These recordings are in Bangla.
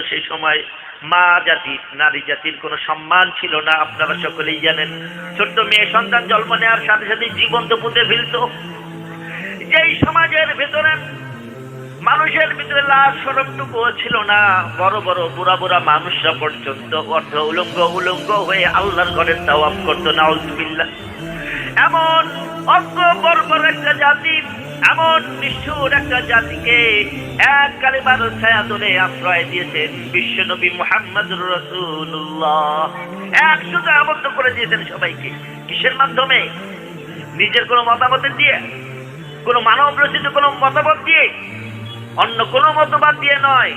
সেই সময় মা জাতি নারী জাতির কোনো সম্মান ছিল না। আপনারা সকলেই জানেন, ছোট্ট মেয়ে সন্তান জন্ম নেওয়ার সাথে সাথে জীবন্ত পুঁতে ফেলত। যেই সমাজের ভেতরে মানুষের ভিতরে লাশ সরমটুকুও ছিল না, বড় বড় বুড়া বুড়া মানুষরা পর্যন্ত অর্ধ উলঙ্গ হয়ে আল্লাহর ঘরের তাওয়াফ করত। নাউজুবিল্লাহ। এমন অজ্ঞ বর্বর একটা জাতি, এমন নিষ্ঠুর একটা জাতিকে এক কালিমার ছায়া তলে আশ্রয় দিয়েছেন বিশ্বনবী মুহাম্মদুর রাসূলুল্লাহ। একসাথে আবদ্ধ করে দিয়েছেন সবাইকে। কিসের মাধ্যমে? নিজের কোনো মতামত দিয়ে, কোনো মানব রচিত কোনো মতামত দিয়ে, অন্য কোনো মতবাদ দিয়ে নয়,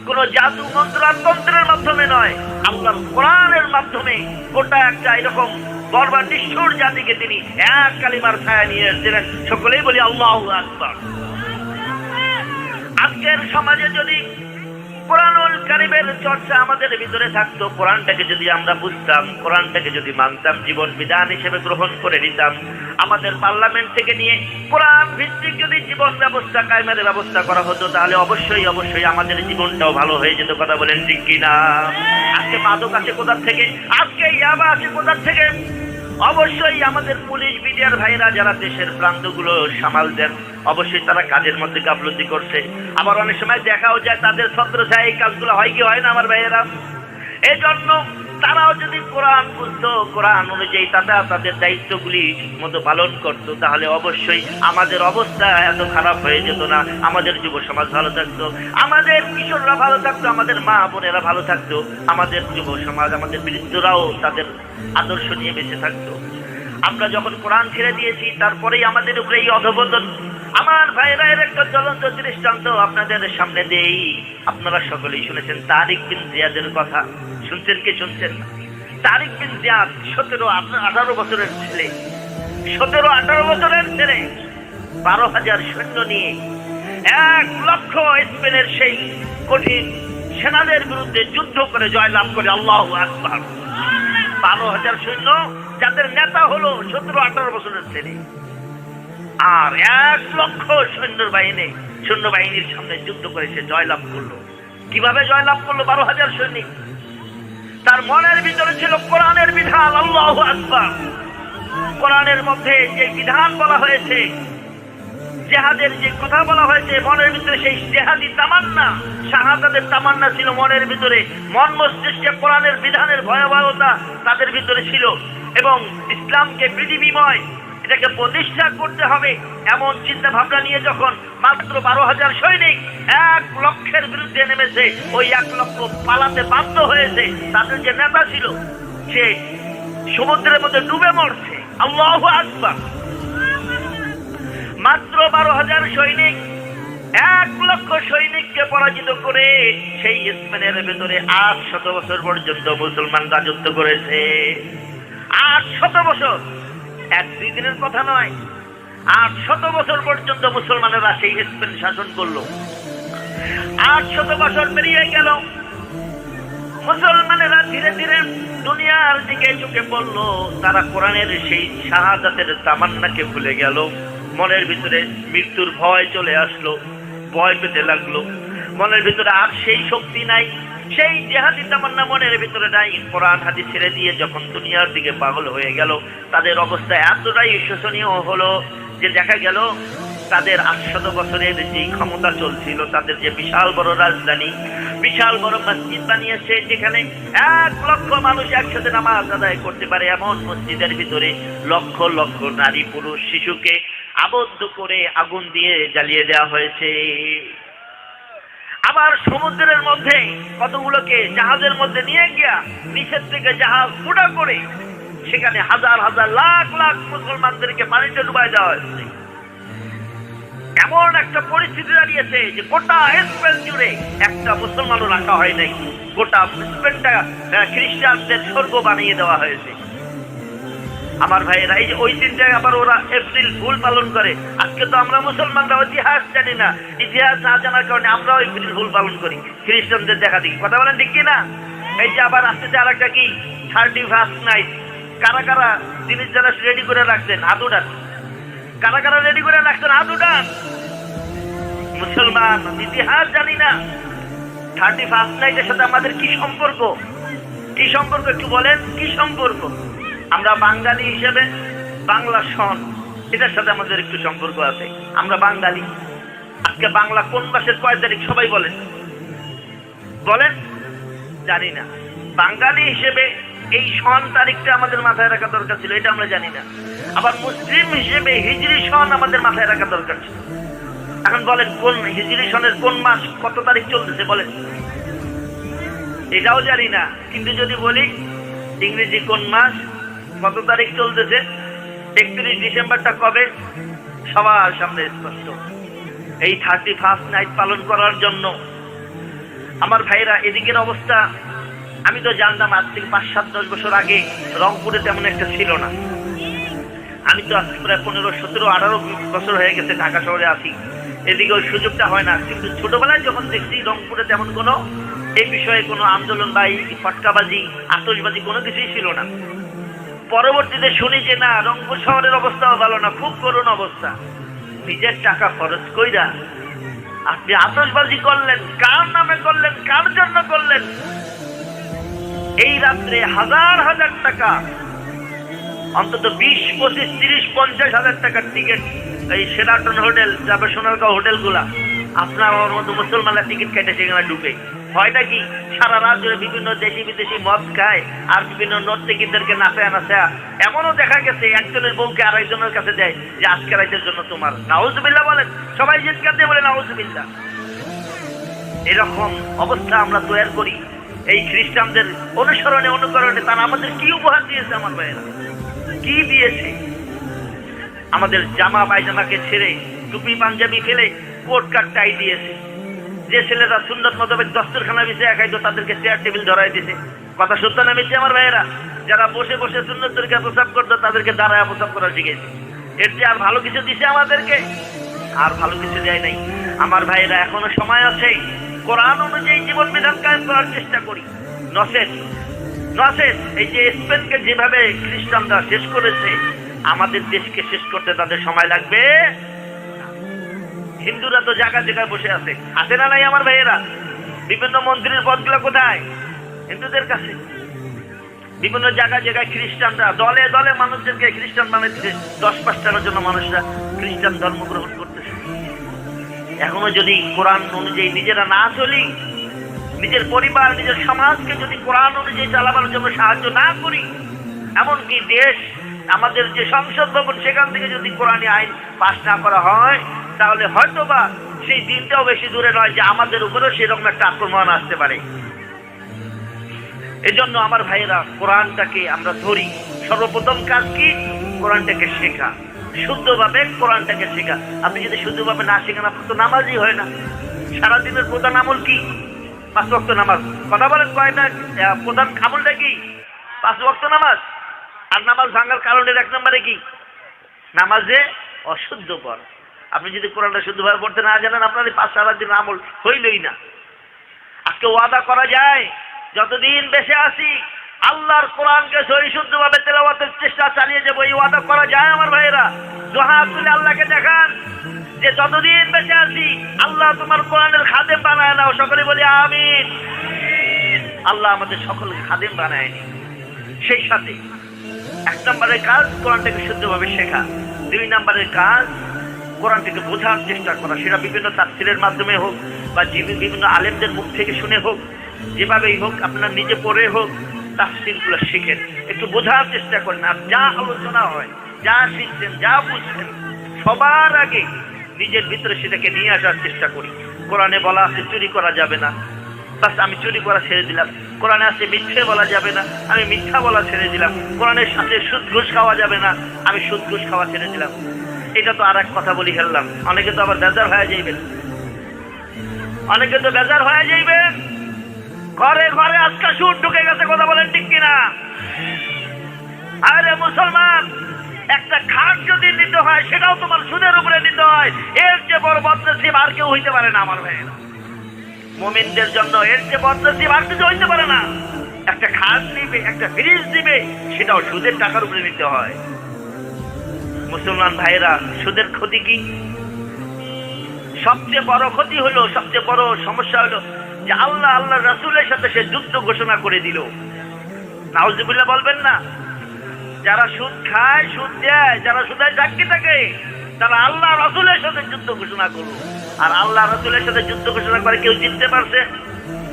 কোন জাদু মন্ত্রের মাধ্যমে নয়, আল্লাহর কোরআনের মাধ্যমে গোটা একটা এরকম বর্বর নিষ্ঠুর জাতিকে তিনি এক কালিমার ছায়া নিয়ে এসেছিলেন। সকলেই বলি আল্লাহু আকবার। আজকের সমাজে যদি কোরআনুল কারীমের চর্চা আমাদের ভিতরে থাকতো, কোরআনটাকে যদি আমরা বুঝতাম, কোরআনটাকে যদি মানতাম, জীবন বিধান হিসেবে গ্রহণ করে নিতাম, আমাদের পার্লামেন্ট থেকে নিয়ে কোরআন ভিত্তিক যদি জীবন ব্যবস্থা কায়েমের ব্যবস্থা করা হতো, তাহলে অবশ্যই আমাদের জীবনটাও ভালো হয়ে যেত। কথা বলেন ঠিক কিনা? আজকে মাদক আছে কোথা থেকে? আজকে ইয়াবা আছে কোথা থেকে? অবশ্যই আমাদের পুলিশ মিডিয়ার ভাইরা যারা দেশের প্রান্তগুলো সামাল দেন, অবশ্যই তারা কাজের মধ্যে গাফলতি করছে। আবার অনেক সময় দেখাও যায় তাদের ছত্রছায়ায় এই কাজগুলো হয় কি হয় না আমার ভাইয়েরা? এই জন্য তারাও যদি কোরআন বুঝতো, কোরআন অনুযায়ী তাদের দায়িত্বগুলি মতো পালন করত, তাহলে অবশ্যই আমাদের অবস্থা এত খারাপ হয়ে যেত না। আমাদের যুব সমাজ ভালো থাকতো, আমাদের কিশোররা ভালো থাকতো, আমাদের মা বোনেরা ভালো থাকতো, আমাদের যুব সমাজ, আমাদের বৃদ্ধরাও তাদের আদর্শ নিয়ে বেঁচে থাকতো। আমরা যখন কোরআন ছেড়ে দিয়েছি, তারপরেই আমাদের উপরে এই অধঃপতন। আমার ভাইরা, এর একটা জ্বলন্ত দৃষ্টান্ত আপনাদের সামনে দেই। আপনারা সকলেই শুনেছেন তারিক বিন জিয়াদের কথা। শুনছেন কি শুনছেন না? তারিক বিন জিয়াদ 17-18 বছরের ছেলে, 17-18 বছরের ছেলে 12,000 সৈন্য নিয়ে 1 লক্ষ স্পেনের সেই কঠিন সেনাদের বিরুদ্ধে যুদ্ধ করে জয়লাভ করে। আল্লাহু আকবার। 12,000 সৈন্য, যাদের নেতা হলো 17-18 বছরের ছেলে, আর 1 লক্ষ সৈন্যবাহিনীর সামনে যুদ্ধ করে সে জয়লাভ করলো। কিভাবে জয়লাভ করলো? 12,000 সৈনিক। তার মনের ভিতরে ছিল কোরআনের বিধান। আল্লাহু আকবার। কোরআনের মধ্যে যে বিধান বলা হয়েছে, জিহাদের যে কথা বলা হয়েছে, মনের ভিতরে সেই জিহাদি তামান্না, শাহাদাতের তামান্না ছিল মনের ভিতরে। মন মস্তিষ্কে কোরআনের বিধানের ভয়াবহতা তাদের ভিতরে ছিল, এবং ইসলামকে পৃথিবীময় এটাকে প্রতিষ্ঠা করতে হবে এমন চিন্তা ভাবনা নিয়ে যখন মাত্র 12,000 সৈনিক 1 লক্ষের বিরুদ্ধে নেমেছে, ওই 1 লক্ষ পালাতে বাধ্য হয়েছে। তাদের যে নেতা ছিল সে সমুদ্রের মধ্যে ডুবে মরছে। আল্লাহু আকবার। মাত্র 12,000 সৈনিক 1 লক্ষ সৈনিককে পরাজিত করে সেই স্পেনের ভেতরে 800 বছর পর্যন্ত মুসলমান রাজত্ব করেছে। 800 বছর, 1-2 দিনের কথা নয়। 800 বছর পর্যন্ত মুসলমানেরা সেই স্পেন শাসন করলো। 800 বছর পেরিয়ে গেল, মুসলমানেরা ধীরে ধীরে দুনিয়ার দিকে ঝুঁকে পড়লো। তারা কোরআনের সেই শাহাদাতের তামান্নাকে ভুলে গেল। মনের ভিতরে মৃত্যুর ভয় চলে আসলো, ভয় পেতে লাগলো। মনের ভিতরে আর সেই শক্তি নাই, সেই জিহাদি তামান্না মনের ভিতরে নাই। কোরআন হাদিস ছেড়ে দিয়ে যখন দুনিয়ার দিকে পাগল হয়ে গেল, তাদের অবস্থা এতটাই শোচনীয় হলো যে দেখা গেল তাদের 800 বছরের যে ক্ষমতা চলছিল, তাদের যে বিশাল বড় রাজধানী, বিশাল বড় মসজিদ বানিয়েছে, যেখানে 1 লক্ষ মানুষ একসাথে নামাজ আদায় করতে পারে, এমন মসজিদের ভিতরে লক্ষ লক্ষ নারী পুরুষ শিশুকে আবদ্ধ করে আগুন দিয়ে জ্বালিয়ে দেওয়া হয়েছে। আবার সমুদ্রের মধ্যে কতগুলোকে জাহাজের মধ্যে নিয়ে গিয়া নিচের থেকে জাহাজ ফুটা করে সেখানে হাজার হাজার লাখ লাখ মুসলমানদেরকে পানিতে ডুবাই দেওয়া হয়েছে। এমন একটা পরিস্থিতি দাঁড়িয়েছে যে গোটা স্পেন জুড়ে একটা মুসলমানও রাখা হয় নাই। গোটা স্পেনটা খ্রিস্টানদের স্বর্গ বানিয়ে দেওয়া হয়েছে। আমার ভাইয়েরা, এই যে ওই দিনটায় আবার ওরা এপ্রিল ফুল পালন করে। আজকে তো আমরা মুসলমানরা ইতিহাস জানি না, ইতিহাস না জানার কারণে আমরাও এপ্রিল ফুল পালন করি, খ্রিস্টানদের দেখা দিই। কথা বলেন ঠিক কিনা? এই যে আবার আসতেছে আর একটা কি 31st নাইট। কারা কারা জিনিস যারা রেডি করে রাখছেন হাত উঠান। কারা কারা রেডি করে রাখছেন হাত উঠান। মুসলমান ইতিহাস জানি না, 31st নাইটের সাথে আমাদের কি সম্পর্ক? কি সম্পর্ক একটু বলেন, কি সম্পর্ক? আমরা বাঙালি হিসেবে বাংলা সন, এটার সাথে আমাদের একটু সম্পর্ক আছে। আমরা বাঙালি। আজকে বাংলা কোন মাসের কয় তারিখ সবাই বলেন? বলেন, জানি না। বাঙালি হিসেবে এই সন তারিখটা আমাদের মাথায় রাখা দরকার ছিল, এটা আমরা জানি না। আবার মুসলিম হিসেবে হিজরি সন আমাদের মাথায় রাখা দরকার ছিল। এখন বলেন, কোন হিজরি সনের কোন মাস কত তারিখ চলতেছে বলেন? এটাও জানি না। কিন্তু যদি বলি ইংরেজি কোন মাস কত তারিখ চলতেছে, 31 ডিসেম্বরটা কবে, সবার সামনে স্পষ্ট। এই 31st নাইট পালন করার জন্য আমার ভাইরা, এদিকের অবস্থা আমি তো জানতাম আজ থেকে 5-7-10 বছর আগে রংপুরে তেমন একটা ছিল না। আমি তো আজকে প্রায় 15-17-18 বছর হয়ে গেছে ঢাকা শহরে আছি, এদিকে ওই সুযোগটা হয় না। কিন্তু ছোটবেলায় যখন দেখছি রংপুরে তেমন কোনো এই বিষয়ে কোনো আন্দোলন বা ফটকাবাজি আতশবাজি কোনো কিছুই ছিল না। পরবর্তীতে শুনি যে না, রংপুর শহরের অবস্থাও ভালো না, খুব করুণ অবস্থা। নিজের টাকা খরচ কইরা আপনি আতশবাজি করলেন, কার নামে করলেন, কার জন্য করলেন? এই রাত্রে হাজার হাজার টাকা, অন্তত 20-25-30-50 হাজার টাকার টিকিট এই শেরাটন হোটেল, তারপর সোনারগাঁও হোটেলগুলা, আপনার আমার মতো মুসলমানরা টিকিট কেটে সেখানে ঢুকে হয়টা কি সারা রাত ধরে বিভিন্ন দেশি বিদেশি মদ খায় আর বিভিন্ন নর্তকীদেরকে নাচায় নাচায়। এমনও দেখা গেছে একজনের বউকে আরেকজনের কাছে দেয় যে আজকে রাতের জন্য তোমার। নাউজুবিল্লাহ বলেন, সবাই জিজ্ঞাসা দিয়ে বলে নাউজুবিল্লাহ। এরকম অবস্থা আমরা তৈরি করি এই খ্রিস্টানদের অনুসরণে অনুকরণে। তারা আমাদের কি উপহার দিয়েছে আমার ভাইয়েরা? কি দিয়েছে? আমাদের জামা পায়জামাকে ছেড়ে টুপি পাঞ্জাবি ফেলে কোট কাট টাই দিয়েছে। যে ছেলেরা সুন্নত মোতাবেক দস্তরখানা বিছায় খাইতো তাদেরকে চেয়ার টেবিল ধরাই দিয়েছে। কথা সত্য না মিথ্যা আমার ভাইয়েরা? যারা বসে বসে সুন্নত তরিকা প্রসাব করতো তাদেরকে দাঁড়ায় প্রসাব করা শিখেছে। এর চেয়ে আর ভালো কিছু দিছে আমাদেরকে? আর ভালো কিছু দেয় নাই। আমার ভাইয়েরা, এখনো সময় আছে, কোরআন অনুযায়ী জীবন বিধান কায়েম করার চেষ্টা করি। নসেস এই যে স্পেনকে যেভাবে খ্রিস্টানরা শেষ করেছে, আমাদের দেশকে শেষ করতে তাদের সময় লাগবে। হিন্দুরা তো জায়গায় জায়গায় বসে আছে, আছে না নাই আমার ভাইয়েরা? বিভিন্ন মন্দিরের পদগুলো কোথায়? হিন্দুদের কাছে। বিভিন্ন জায়গায় জায়গায় খ্রিস্টানরা দলে দলে মানুষদেরকে খ্রিস্টান বানাইছে। 10-5 টাকার জন্য মানুষরা খ্রিস্টান ধর্ম গ্রহণ করতেছে। এখনো যদি কোরআন অনুযায়ী নিজেরা না চলি, নিজের পরিবার নিজের সমাজকে যদি কোরআন অনুযায়ী চালাবার জন্য সাহায্য না করি, এমনকি দেশ আমাদের যে সংসদ ভবন সেখান থেকে যদি কোরআনী আইন পাস না করা হয়, তাহলে হয়তোবা সেই দিনটাও বেশি দূরে নয় যে আমাদের উপরেও সেরকম একটা আক্রমণ আসতে পারে। এজন্য আমার ভাইয়েরা, কোরআনটাকে আমরা ধরি। সর্বপ্রথম কাজ কি? কোরআনটাকে শেখা, শুদ্ধভাবে কোরআনটাকে শেখা। আপনি যদি শুদ্ধভাবে না শেখেন, আপনার তো নামাজই হয় না। সারাদিনের প্রধান আমল কি? 5 ওয়াক্ত নামাজ। কথা বলেন, কয়টা প্রধান আমলটা কি? 5 ওয়াক্ত নামাজ। আর নামাজ ভাঙার কারণের 1 নম্বরে কি? নামাজে অশুদ্ধ পর। আপনি যদি কোরআনটা শুদ্ধভাবে পড়তে না জানেন, আপনার এই 5 সারাদিন আমল হইলই না। আজকে ওয়াদা করা যায়, যতদিন বেঁচে আছি আল্লাহর কোরআনকে সহি শুদ্ধভাবে তেলাওয়াতের চেষ্টা চালিয়ে যাবো। এই ওয়াদা করা যায় আমার ভাইয়েরা? দুহাত তুলে আল্লাহকে দেখান যে যতদিন বেঁচে আছি আল্লাহ তোমার কোরআনের খাদেম বানায় নাও। সকলে বলি আমিন। আল্লাহ আমাদের সকলকে খাদেম বানায়নি। সেই সাথে 1 নম্বরের কাজ কোরআনটাকে শুদ্ধভাবে শেখা। 2 নম্বরের কাজ কোরআনটাকে বোঝার চেষ্টা করা। সেটা বিভিন্ন তাফসীরের মাধ্যমে হোক বা বিভিন্ন আলেমদের মুখ থেকে শুনে হোক, যেভাবেই হোক, আপনার নিজে পড়ে হোক, তাফসীরগুলো শিখেন, একটু বোঝার চেষ্টা করেন। আর যা আলোচনা হয়, যা শিখছেন, যা বুঝছেন, সবার আগে নিজের ভিতরে সেটাকে নিয়ে আসার চেষ্টা করি। কোরআনে বলা আছে চুরি করা যাবে না, বাস আমি চুরি করা ছেড়ে দিলাম। কোরআনে আছে মিথ্যে বলা যাবে না, আমি মিথ্যা বলা ছেড়ে দিলাম। কোরআনের সাথে সুদ ঘুষ খাওয়া যাবে না, আমি সুদ ঘুষ খাওয়া ছেড়ে দিলাম। এটা তো আর এক কথা বলি ফেললাম। অনেকে তো আবার বেজার হয়ে যাইবেন, অনেকে তো বেজার হয়ে যাইবেন। ঘরে ঘরে আজকে সুদ ঢুকে গেছে, কথা বলেন ঠিক কিনা? আরে মুসলমান, একটা খাট যদি নিতে হয় সেটাও তোমার সুদের উপরে নিতে হয়। এর যে বড় বদনসিব আর কেউ হইতে পারে না আমার ভাইয়েরা। মুমিনদের জন্য এর যে বদনসিব আর কিছু হইতে পারে না। একটা খাট নিবে, একটা ফ্রিজ দিবে, সেটাও সুদের টাকার উপরে নিতে হয়। মুসলমান ভাইয়েরা, সুদের ক্ষতি কি? সবচেয়ে বড় ক্ষতি হলো, সবচেয়ে বড় সমস্যা হলো যে আল্লাহ আল্লাহ রাসূলের সাথে সে যুদ্ধ ঘোষণা করে দিল। নাউজুবিল্লাহ বলবেন না? যারা সুদ খায়, সুদ দেয়, যারা সুদায় সাক্ষী থাকে, তারা আল্লাহ রাসূলের সাথে যুদ্ধ ঘোষণা করলো। আর আল্লাহ রাসূলের সাথে যুদ্ধ ঘোষণা করে কেউ জিততে পারছে?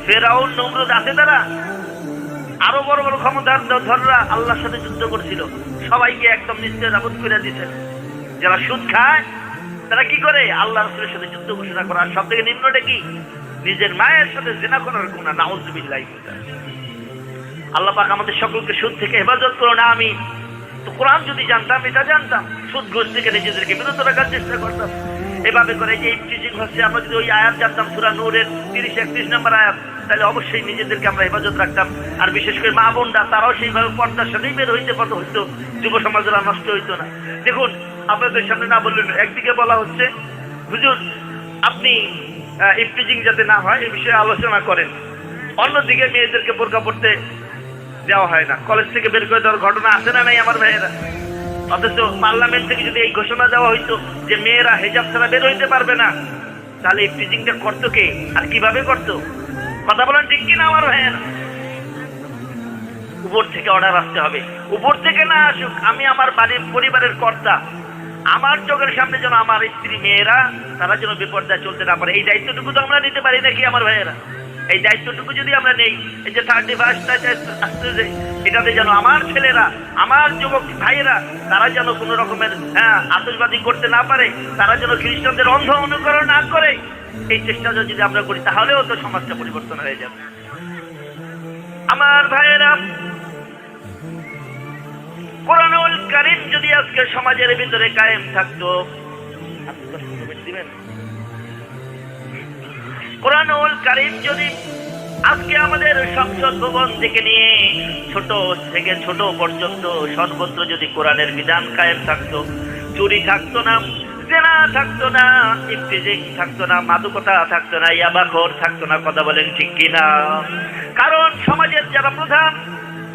ফেরাউন, নমরুদ আছে, তারা আরো বড় বড় ক্ষমতাধররা আল্লাহর সাথে যুদ্ধ করছিল, সবাইকে একদম নিস্তেজাবুত করে দিয়েছে। যারা সুদ খায় তারা কি করে? আল্লাহ রাসূলের সাথে যুদ্ধ ঘোষণা করে। আর সব থেকে নিম্নটা কি? নিজের মায়ের সাথে জিনা করার গুনাহ। নাউজুবিল্লাহ। আল্লাহ পাক আমাদের সকলকে সুদ থেকে হেফাজত করো না। আমি তো কোরআন যদি জানতাম, এটা জানতাম, সুদ ঘুষ থেকে নিজেদেরকে বিরত রাখার চেষ্টা করতাম। এভাবে করে যে ইফতিজিং হচ্ছে, আমরা যদি ওই আয়াত জানতাম, সূরা নূরের 30-31 নম্বর আয়াত, তাহলে অবশ্যই নিজেদেরকে আমরা হেফাজত রাখতাম। আর বিশেষ করে মা বোনরা, তারাও সেইভাবে পর্দার সাথেই বের হইতে পারতো, হইতো যুব সমাজরা নষ্ট হইতো না। দেখুন, আপনাদের সামনে না বললেন, একদিকে বলা হচ্ছে হুজুর আপনি ইফতিজিং যাতে না হয় এই বিষয়ে আলোচনা করেন, অন্যদিকে মেয়েদেরকে বোরকা পড়তে দেওয়া হয় না, কলেজ থেকে বের করে দেওয়ার ঘটনা আছে না নাই আমার ভাইয়েরা? অথচ পার্লামেন্ট থেকে যদি এই ঘোষণা দেওয়া হইতো যে মেয়েরা হিজাব ছাড়া বের হইতে পারবে না, তাহলে এই টিচিংটা করতো কে আর কিভাবে করতো? কথা বলেন ঠিক কিনা আমার ভাইয়েরা? উপর থেকে অর্ডার আসতে হবে। উপর থেকে না আসুক, আমি আমার বাড়ির পরিবারের কর্তা, আমার চোখের সামনে যেন আমার স্ত্রী মেয়েরা তারা যেন বিপর্যয় চলতে না পারে, এই দায়িত্বটুকু তো আমরা নিতে পারি নাকি আমার ভাইয়েরা? এই দায়িত্বটুকু যদি আমরা নেই, এই যে 31st আসতেছে, এটাতে যেন আমার ছেলেরা, আমার যুবক ভাইয়েরা, তারা যেন কোনো রকমের আতশবাজি করতে না পারে, তারা যেন খ্রিস্টানদের অন্ধ অনুকরণ না করে, এই চেষ্টা যদি আমরা করি, তাহলেও তো সমাজটা পরিবর্তন হয়ে যাবে আমার ভাইয়েরা। কোরআনুল কারীম যদি আজকে সমাজের ভিতরে কায়েম থাকতো, কোরআনুল কারীম যদি আজকে আমাদের সংসদ ভবন থেকে নিয়ে ছোট থেকে ছোট পর্যন্ত সর্বত্র যদি কোরআনের বিধান কায়েম থাকতো, চুরি থাকতো না, জেনা থাকতো না, ইফতিজিং থাকতো না, মাদকতা থাকতো না, ইয়াবাখোর থাকতো না। কথা বলেন ঠিক কিনা? কারণ সমাজের যারা প্রধান,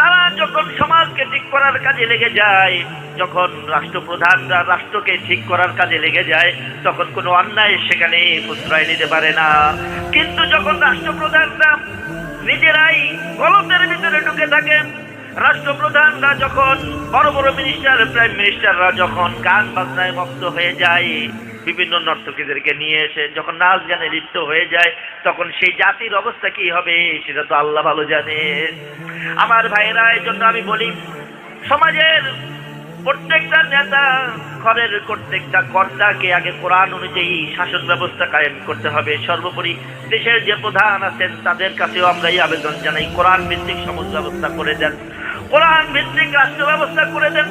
তারা যখন সমাজকে ঠিক করার কাজে লেগে যায়, যখন রাষ্ট্রপ্রধানরা রাষ্ট্রকে ঠিক করার কাজে লেগে যায়, তখন কোনো অন্যায় সেখানে প্রশ্রয় নিতে পারে না। কিন্তু যখন রাষ্ট্রপ্রধানরা নিজেরাই গলতের ভিতরে ঢুকে থাকেন, রাষ্ট্রপ্রধানরা যখন বড় বড় মিনিস্টার, প্রাইম মিনিস্টাররা যখন গান বাজনায় মত্ত হয়ে যায়, বিভিন্ন নর্তকীদেরকে নিয়ে এসে যখন নাচ গানে লিপ্ত হয়ে যায়, তখন সেই জাতির অবস্থা কি হবে সেটা তো আল্লাহ ভালো জানে আমার ভাইয়েরা। এই জন্য আমি বলি, সমাজের প্রত্যেকটা নেতা, ঘরের প্রত্যেকটা কর্তাকে আগে কোরআন অনুযায়ী শাসন ব্যবস্থা কায়েম করতে হবে। সর্বোপরি দেশের যে প্রধান আছেন তাদের কাছেও আমরা এই আবেদন জানাই, কোরআন ভিত্তিক সমাজ ব্যবস্থা করে দেন, কোরআন ভিত্তিক রাষ্ট্র ব্যবস্থা করে দেন।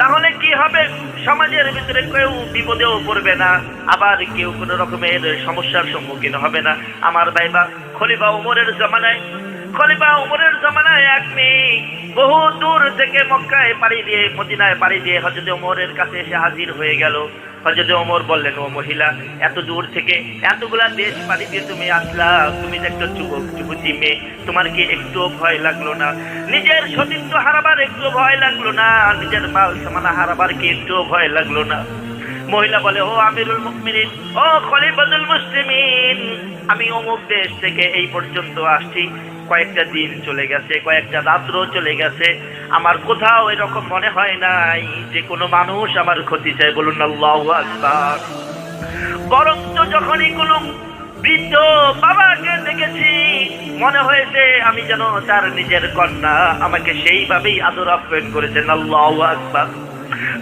তাহলে কি হবে? সমাজের ভিতরে কেউ বিপদেও পড়বে না, আবার কেউ কোনো রকমের সমস্যার সম্মুখীন হবে না আমার ভাইবা। খলিফা ওমরের জমানায় এক মেয়ে বহু দূর থেকে মক্কায় পাড়ি দিয়ে, মদিনায় পাড়ি দিয়ে হযরত ওমরের কাছে এসে হাজির হয়ে গেল। হযরত ওমর বললেন, ও মহিলা, এত দূর থেকে এতগুলা দেশ পাড়ি দিয়ে তুমি আসলা, তুমি যে একটা যুবতী মেয়ে, তোমার কি একটু ভয় লাগলো না? নিজের সতীত্ব হারাবার একটু ভয় লাগলো না? নিজের মাল সামানা হারাবার কি একটু ভয় লাগলো না? মহিলা বলে, ও আমিরুল মুমিনিন, ও খলিফাতুল মুসলিমিন, আমি অমুক দেশ থেকে এই পর্যন্ত আসছি, কয়েকটা দিন চলে গেছে, কয়েকটা রাত্র চলে গেছে, আমার কোথাও এরকম মনে হয় নাই যে কোনো মানুষ আমার ক্ষতি চায়। বলুন আল্লাহু আকবার। বরঞ্চ যখনই কোনো বৃদ্ধ বাবাকে দেখেছি, মনে হয়েছে আমি যেন তার নিজের কন্যা, আমাকে সেইভাবেই আদর আপ্যায়ন করেছেন। আল্লাহু আকবার।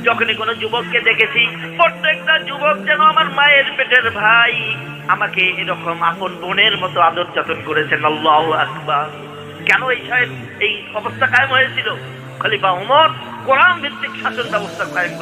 যখনই কোনো যুবককে দেখেছি, প্রত্যেকটা যুবক যেন আমার মায়ের পেটের ভাই, আমাকে এরকম আপন বোনের মতো আদর যত্ন করেছেন। আল্লাহু আকবার। কেন এই অবস্থা কায়েম হয়েছিল? খলিফা ওমর কোরআন ভিত্তিক শাসন ব্যবস্থা কায়েম